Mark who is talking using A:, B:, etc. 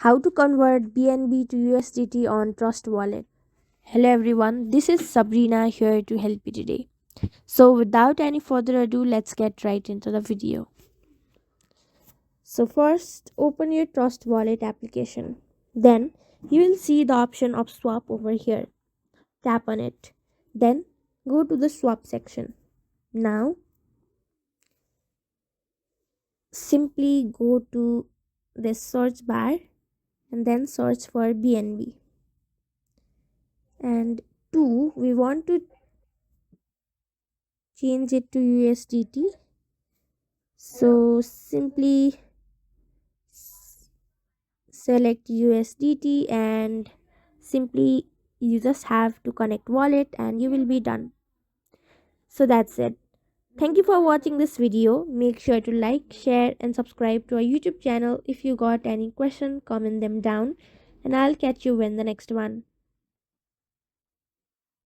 A: How to convert BNB to USDT on Trust Wallet. Hello everyone, this is Sabrina here to help you today. So without any further ado, let's get right into the video. So first, open your Trust Wallet application. Then you will see the option of swap over here. Tap on it. Then go to the swap section. Now simply go to this search bar and then search for BNB. And 2, we want to change it to USDT. So simply select USDT and simply you just have to connect wallet and you will be done. So that's it. Thank you for watching this video. Make sure to like, share and subscribe to our YouTube channel. If you got any question, comment them down and I'll catch you in the next one.